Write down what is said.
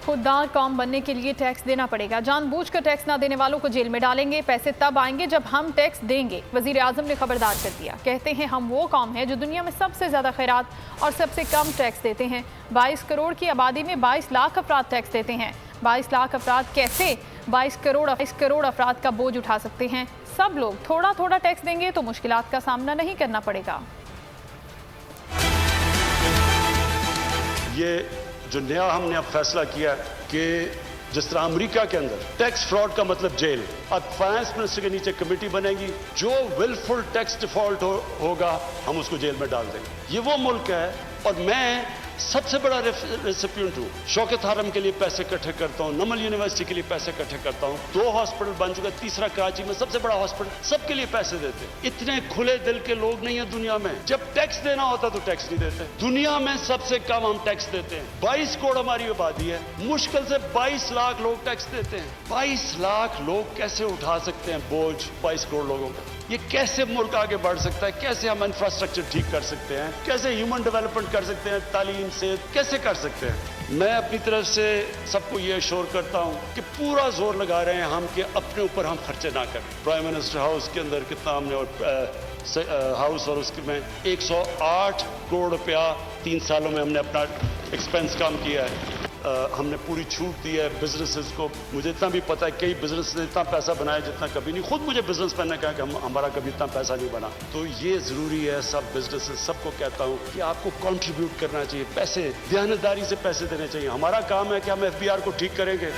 खुददार कौम बनने के लिए टैक्स देना पड़ेगा। जानबूझकर टैक्स ना देने वालों को जेल में डालेंगे। पैसे तब आएंगे जब हम टैक्स देंगे। वजीर आजम ने खबरदार कर दिया। कहते हैं हम वो कौम है जो दुनिया में सबसे ज्यादा खैरात और सबसे कम टैक्स देते हैं। 22 करोड़ की आबादी में 22 लाख अफराद टैक्स देते हैं। 22 लाख अफराद कैसे 22 करोड़ अफराद का बोझ उठा सकते हैं? सब लोग थोड़ा थोड़ा टैक्स देंगे तो मुश्किलात का सामना नहीं करना पड़ेगा। ये जो नया हमने अब फैसला किया कि जिस तरह अमेरिका के अंदर टैक्स फ्रॉड का मतलब जेल, अब फाइनेंस मिनिस्टर के नीचे कमेटी बनेगी। जो विलफुल टैक्स डिफॉल्ट होगा हम उसको जेल में डाल देंगे। ये वो मुल्क है और मैं सबसे बड़ा रेसिपिएंट हूँ। शौकत हरम के लिए पैसे इकट्ठे करता हूँ, नमल यूनिवर्सिटी के लिए पैसे इकट्ठे करता हूँ। 2 हॉस्पिटल बन चुका, तीसरा कराची में सबसे बड़ा हॉस्पिटल, सबके लिए पैसे देते हैं। इतने खुले दिल के लोग नहीं है दुनिया में। जब टैक्स देना होता तो टैक्स नहीं देते। दुनिया में सबसे कम हम टैक्स देते हैं। 22 करोड़ हमारी आबादी है, मुश्किल से 22 लाख लोग टैक्स देते हैं। 22 लाख लोग कैसे उठा सकते हैं बोझ 22 करोड़ लोगों का? ये कैसे मुल्क आगे बढ़ सकता है? कैसे हम इंफ्रास्ट्रक्चर ठीक कर सकते हैं? कैसे ह्यूमन डेवलपमेंट कर सकते हैं? तालीम से कैसे कर सकते हैं? मैं अपनी तरफ से सबको ये अश्योर करता हूं कि पूरा जोर लगा रहे हैं हम कि अपने ऊपर हम खर्चे ना करें। प्राइम मिनिस्टर हाउस के अंदर कितना हमने हाउस और उसके में 108 करोड़ रुपया 3 सालों में हमने अपना एक्सपेंस कम किया है। हमने पूरी छूट दी है बिजनेसेस को। मुझे इतना भी पता है कई बिजनेस ने इतना पैसा बनाया जितना कभी नहीं। खुद मुझे बिजनेस मैन ने कहा कि हमारा कभी इतना पैसा नहीं बना। तो ये जरूरी है, सब बिजनेसेस सबको कहता हूं कि आपको कंट्रीब्यूट करना चाहिए। पैसे दयानतदारी से पैसे देने चाहिए। हमारा काम है कि हम FBR को ठीक करेंगे।